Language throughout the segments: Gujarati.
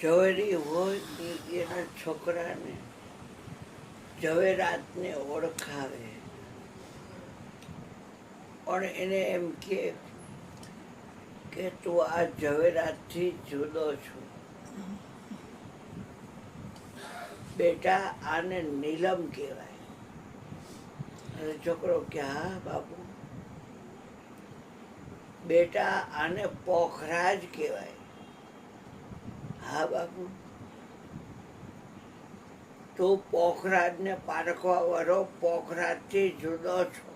ઝવેરી હોય એના છોકરાને ઝવેરાતને ઓળખાવે પણ એને એમ કે તું આ ઝવેરાતથી જુદો છો. બેટા આને નીલમ કહેવાય. અને છોકરો કે હા બાપુ. બેટા આને પોખરાજ કહેવાય. હા બાપુ. તું પોખરાજને પારખવા વાળો પોખરાજથી જુદો છો.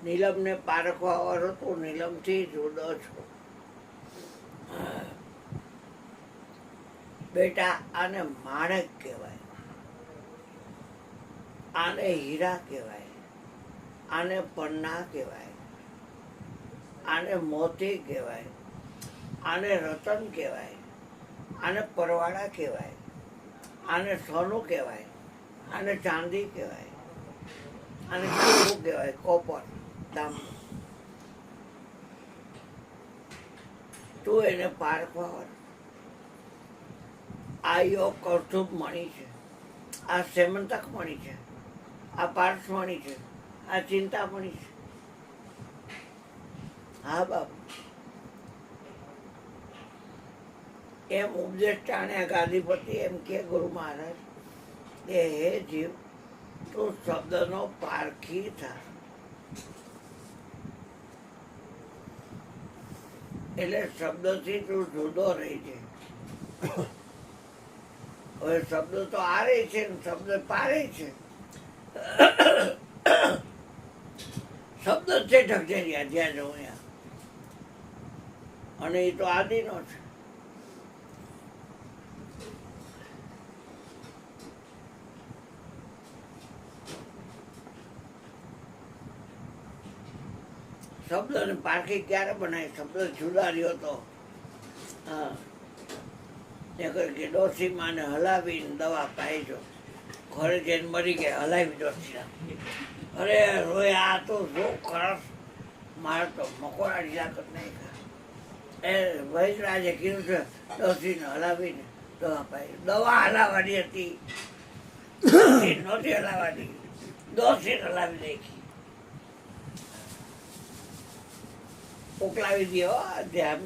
નીલમને પારખવા વાળો તું નીલમથી જુદો છો. બેટા આને માણેક કહેવાય, આને હીરા કહેવાય, આને પન્ના કહેવાય, આને મોતી કહેવાય, આને રતન કહેવાય, આને પરવાળા કહેવાય, આને સોનું કહેવાય, આને ચાંદી કહેવાય, આને શું કહેવાય કોપર તાંબુ. તું એને પારખવા વાળો. આ યોગ કૌસ્તુભ મણી છે, આ સેમંતક મણી છે, આ પાર્સમણી છે, આ ચિંતામણી છે. હા બાપુ. એમ ઉપદેશ ટાણ્યા ગાદીપતિ એમ કે ગુરુ મહારાજ કે હે જીવ તું શબ્દનો પારખી થા. એટલે શબ્દથી તું જુદો રહી છે. હવે શબ્દ તો આરે છે ને શબ્દ પારે છે. શબ્દ છે ઢગજરિયા જ્યાં જવું ત્યાં. અને એ તો આદિનો છે. શબ્દને પારખી ક્યારે બનાય? શબ્દ જુદા રહ્યો તો હા કે ડોસીમાને હલાવીને દવા પાઈજો, ઘરે જઈને મરી ગયા, હલાવી ડોસી. અરે રોય આ તો જો ખરસ મારે તો મકોડા લીધા કર નહીં. એ વૈદરાજે કીધું છે ડોસીને હલાવીને દવા પાઈ. દવા હલાવવાની હતી, નહોતી હલાવવાની, ડોસીને હલાવી નાખી. મોકલાવી દો ધ્યાન